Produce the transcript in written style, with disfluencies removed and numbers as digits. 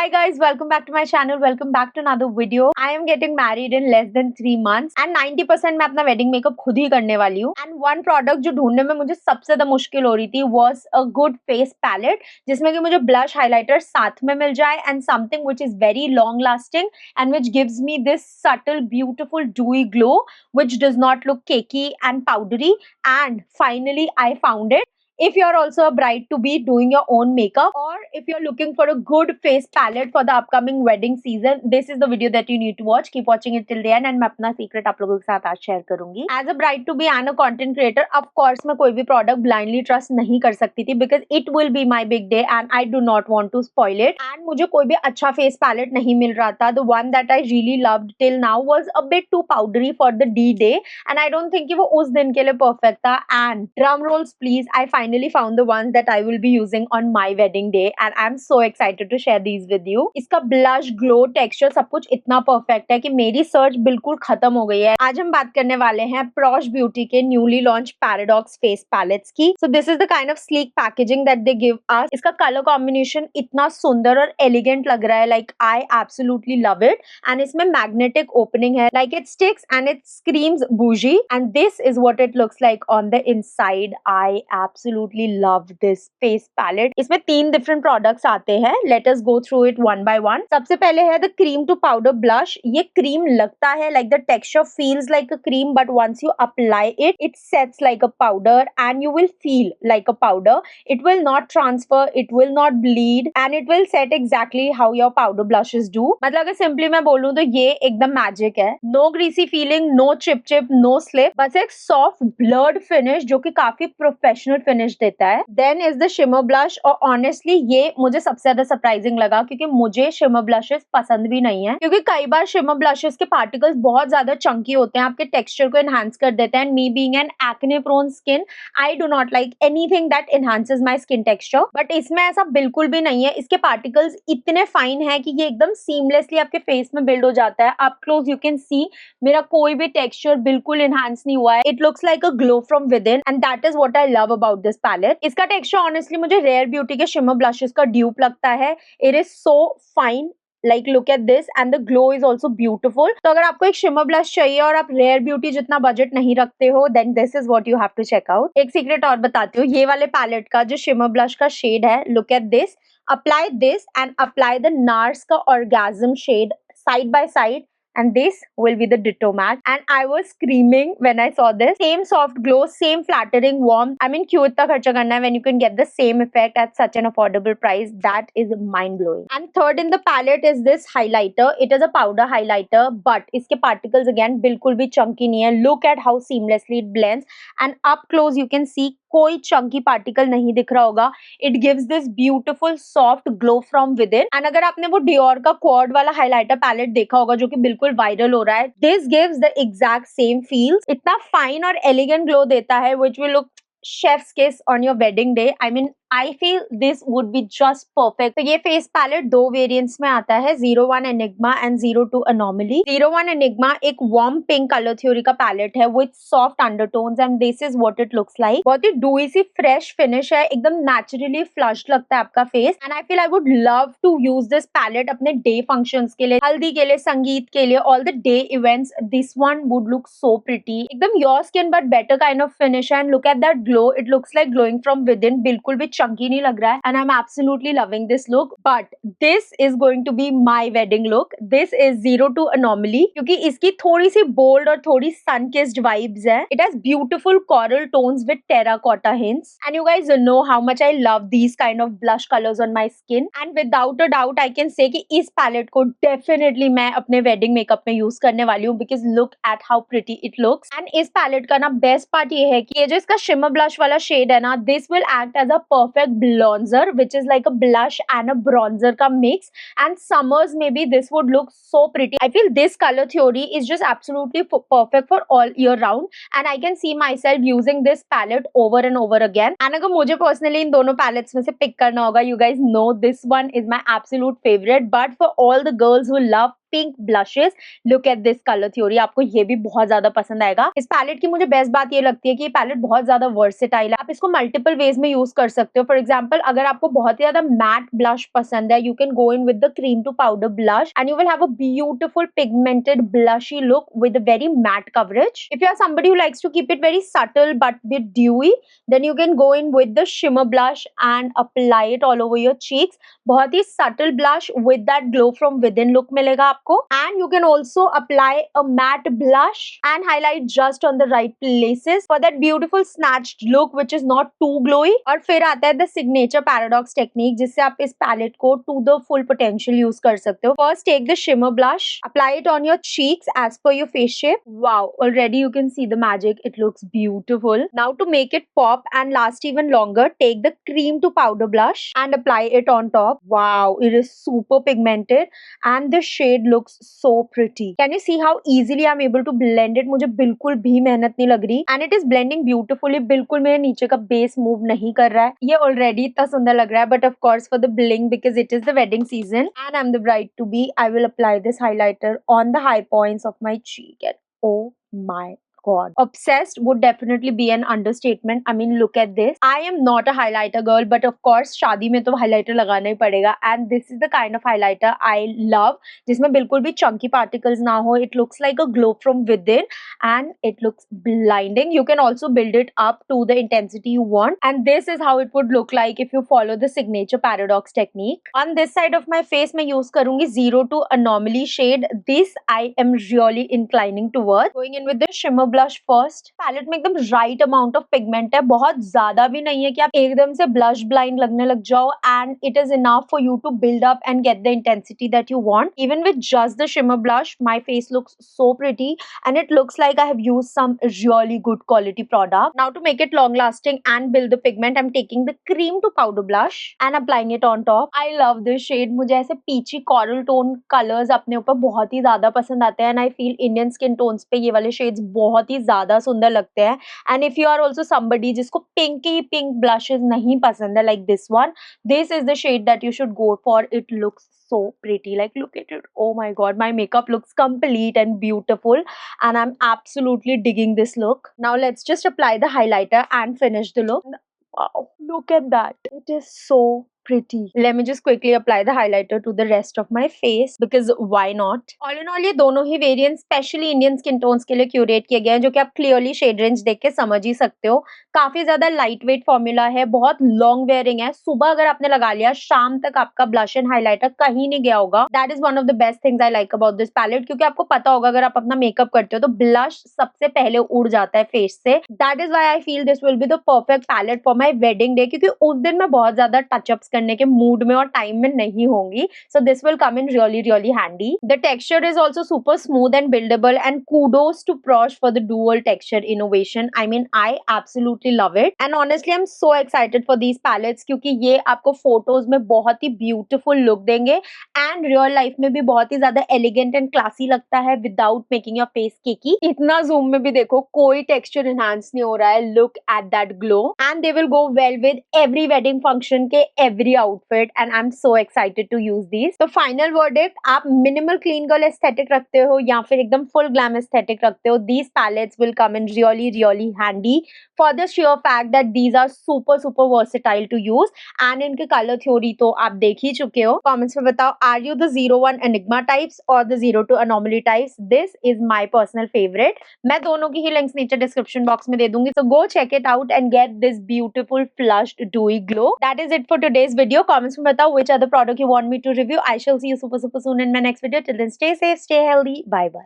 Hi guys, welcome back to my channel. Welcome back to another video. I am getting married in less than 3 months and 90% मैं अपना wedding makeup खुद ही करने वाली हूँ. And one product जो ढूंढने में मुझे सबसे ज़्यादा मुश्किल हो रही थी was a good face palette जिसमें कि मुझे blush highlighter साथ में मिल जाए and something which is very long lasting and which gives me this subtle beautiful dewy glow which does not look cakey and powdery. And finally I found it. If you're also a bride to be doing your own makeup or if you're looking for a good face palette for the upcoming wedding season, this is the video that you need to watch. Keep watching it till the end and मैं अपना secret आप लोगों के साथ आज share करूंगी. As a bride to be and a content creator, of course मैं कोई भी product blindly trust नहीं कर सकती थी because it will be my big day and I do not want to spoil it. And मुझे कोई भी अच्छा face palette नहीं मिल रहा था. The one that I really loved till now was a bit too powdery for the D-day and I don't think कि वो उस दिन के लिए perfect था. And drum rolls please, I finally found the ones that I will be using on my wedding day and I'm so excited to share these with you. इसका blush, glow, texture सब कुछ इतना perfect है कि मेरी search बिल्कुल खत्म हो गई है. आज हम बात करने वाले हैं Prosh Beauty के newly launched Paradox face palettes की. So this is the kind of sleek packaging that they give us. इसका color combination इतना सुंदर और elegant लग रहा है. Like I absolutely love it. And इसमें magnetic opening है. Like it sticks and it screams bougie. And this is what it looks like on the inside. I absolutely love this face palette. इसमें 3 different products आते हैं. Let us go through it one by one. सबसे पहले है the cream to powder blush. ये cream लगता है like the texture feels like a cream but once you apply it, it sets like a powder and you will feel like a powder. It will not transfer, it will not bleed and it will set exactly how your powder blushes do. मतलब अगर simply मैं बोलूँ तो ये एकदम magic है. No greasy feeling, no chip, no slip. बस एक soft blurred finish जो कि काफी professional finish देता है. Then is the shimmer blush और honestly ये मुझे सबसे ज्यादा सरप्राइजिंग लगा क्योंकि मुझे shimmer blushes पसंद भी नहीं है क्योंकि कई बार shimmer blushes के particles बहुत ज्यादा चंकी होते हैं, आपके टेक्सचर को enhance कर देते हैं. Me being an acne prone skin, I do not like anything that enhances my skin texture. But इसमें ऐसा बिल्कुल भी नहीं है. इसके particles इतने फाइन हैं कि ये एकदम seamlessly आपके फेस में बिल्ड हो जाता है. Up close you can see मेरा कोई भी टेक्सचर बिल्कुल enhance नहीं हुआ है. It looks like a glow from within and that is what I love about this palette. इसका टेक्सचर ऑनेस्टली मुझे रेयर ब्यूटी के शिमर ब्लशेस का ड्यूप लगता है. It is so fine. Like look at this and the glow is also beautiful. तो अगर आपको एक shimmer blush चाहिए और आप rare beauty जितना बजट नहीं रखते हो then this is what you have to check out. एक सीक्रेट और बताती हूँ. ये वाले पैलेट का जो shimmer blush का शेड है, look at this. Apply this and apply the NARS का orgasm shade side by side. And this will be the ditto match. And I was screaming when I saw this. Same soft glow, same flattering warmth. I mean, क्यों इतना खर्चा करना है when you can get the same effect at such an affordable price? That is mind blowing. And third in the palette is this highlighter. It is a powder highlighter, but इसके particles again बिल्कुल भी chunky नहीं है. Look at how seamlessly it blends. And up close you can see कोई Chunky particle नहीं दिख रहा होगा. It gives this beautiful soft glow from with in. And अगर आपने वो डियोर का क्वाड वाला हाइलाइटर पैलेट देखा होगा जो कि बिल्कुल वायरल हो रहा है, this gives the exact same feels. इतना फाइन और एलिगेंट ग्लो देता है which will look chef's kiss on your wedding day. I mean, I feel this would be just perfect. तो ये फेस पैलेट 2 वेरिएंट्स में आता है, 01 Enigma and 02 Anomaly. 01 Enigma एक warm pink color theory का palette है with soft undertones and this is what it looks like. बहुत ही dewy सी fresh finish है, एकदम naturally flushed लगता है आपका face. And I feel I would love to use this palette अपने day functions के लिए, हल्दी के लिए, संगीत के लिए, all the day events. This one would look so pretty. एकदम your skin but better kind of finish and look at that glow. It looks like glowing from within. बिल्कुल भी चंकी नहीं लग रहा है and I'm absolutely loving this look. But this is going to be my wedding look. This is 02 Anomaly क्योंकि इसकी थोड़ी सी bold और थोड़ी sun kissed vibes है. It has beautiful coral tones with terracotta hints and you guys know how much I love these kind of blush colors on my skin and without a doubt I can say कि इस palette को definitely मैं अपने wedding makeup में use करने वाली हूँ because look at how pretty it looks. And इस palette का ना best part ये है कि ये जो इसका shimmer blush वाला shade है ना, this will act as a perfect bronzer which is like a blush and a bronzer का mix and summers maybe this would look so pretty. I feel this color theory is just absolutely perfect for all year round and I can see myself using this palette over and over again. And अगर मुझे personally इन दोनों palettes में से pick करना होगा, you guys know this one is my absolute favorite. But for all the girls who love pink blushes. Look at this colour theory. आपको ये भी बहुत ज्यादा पसंद आएगा. इस पैलेट की मुझे बेस्ट बात ये लगती है कि ये पैलेट बहुत ज्यादा वर्सेटाइल है. आप इसको मल्टीपल वेज में यूज कर सकते हो. फॉर एग्जाम्पल, अगर आपको बहुत ही ज्यादा मैट ब्लश पसंद है, you can go in with the cream to powder blush and you will have a beautiful pigmented blushy look with a very matte coverage. If you are somebody who likes to keep it very subtle but bit dewy, then you can go in with the shimmer blush and apply it all over your cheeks. बहुत ही subtle blush with that glow from within look मिलेगा आपको. And you can also apply a matte blush and highlight just on the right places for that beautiful snatched look which is not too glowy. और फिर आता है the signature paradox technique जिससे आप इस palette को to the full potential use कर सकते हो. First take the shimmer blush, apply it on your cheeks as per your face shape. Wow, already you can see the magic. It looks beautiful. Now to make it pop and last even longer, take the cream to powder blush and apply it on top. Wow, it is super pigmented and the shade looks so pretty. Can you see how easily I'm able to blend it? मुझे बिल्कुल भी मेहनत नहीं लग रही and it is blending beautifully. बिल्कुल मेरे नीचे का base move नहीं कर रहा है. ये already इतना सुंदर लग रहा है, but of course for the bling, because it is the wedding season and I'm the bride to be, I will apply this highlighter on the high points of my cheek. And oh my God, obsessed would definitely be an understatement. I mean, look at this. I am not a highlighter girl, but of course शादी में तो highlighter लगाना ही पड़ेगा. And this is the kind of highlighter I love, जिसमें बिल्कुल भी chunky particles ना हो. It looks like a glow from within and it looks blinding. You can also build it up to the intensity you want. And this is how it would look like if you follow the signature paradox technique. On this side of my face मैं use करूँगी zero to anomaly shade. This I am really inclining towards. Going in with the shimmer blush first. Palette में एकदम right amount of pigment है, बहुत ज्यादा भी नहीं है कि आप एकदम से ब्लश ब्लाइंड लगने लग जाओ. And it is enough for you to build up and get the intensity that you want. Even with just the shimmer blush my face looks so pretty and it looks like I have used some really good quality product. Now to make it long lasting and build the pigment, I am taking the cream to powder blush and applying it on top. I love this shade. मुझे ऐसे पीची coral tone colours अपने ऊपर बहुत ही ज्यादा पसंद आते हैं and I feel Indian skin tones पे ये वाले शेड्स बहुत ही ज्यादा सुंदर लगते हैं. And if you are also somebody जिसको पिंक ब्लशेस नहीं पसंद है like this one, this is the shade that you should go for. It looks so pretty. Like, look at it. Oh my God, my makeup looks complete and beautiful and I'm absolutely digging this look. Now let's just apply the highlighter and finish the look. Wow, look at that. It is so pretty. Let me just quickly apply the highlighter to the rest of my face because why not? All in all, ये दोनों ही variants specially Indian skin tones के लिए curate किए गए हैं, जो कि आप clearly shade range देख के समझ ही सकते हो. काफी ज्यादा lightweight formula है, बहुत long wearing है. सुबह अगर आपने लगा लिया, शाम तक आपका blush and highlighter कहीं नहीं गया होगा. That is one of the best things I like about this palette, क्योंकि आपको पता होगा अगर आप अपना मेकअप करते हो तो blush सबसे पहले उड़ जाता है face से. That is why I feel this will be the perfect palette for my wedding day, क्योंकि उस दिन मैं बहुत ज्यादा touch-ups करने के मूड में और टाइम में नहीं होंगी. So this will come in really handy. The texture is also super smooth and buildable and kudos to Prosh for the dual texture innovation. I mean, I absolutely love it. And honestly, I'm so excited for these palettes क्योंकि ये आपको photos में बहुत ही beautiful look देंगे and real life में भी बहुत ही ज्यादा elegant and classy लगता है without making your face cakey. इतना zoom में भी देखो कोई texture enhance नहीं हो रहा है. Look at that glow. And they will go well with every wedding function के every outfit. And I'm so excited to use these. So final verdict, आप minimal clean girl aesthetic रखते हो या फिर एकदम full glam aesthetic रखते हो, these palettes will come in really handy for the sheer fact that these are super versatile to use. And इनके color theory तो आप देख ही चुके हो. Comments में बताओ, are you the 01 enigma types or the 02 anomaly types? This is my personal favorite. मैं दोनों की ही links नीचे description box में दे दूंगी. So go check it out and get this beautiful flushed dewy glow. That is it for today's video. Comments में बताओ which other product you want me to review. I shall see you super soon in my next video. Till then, stay safe, stay healthy. Bye.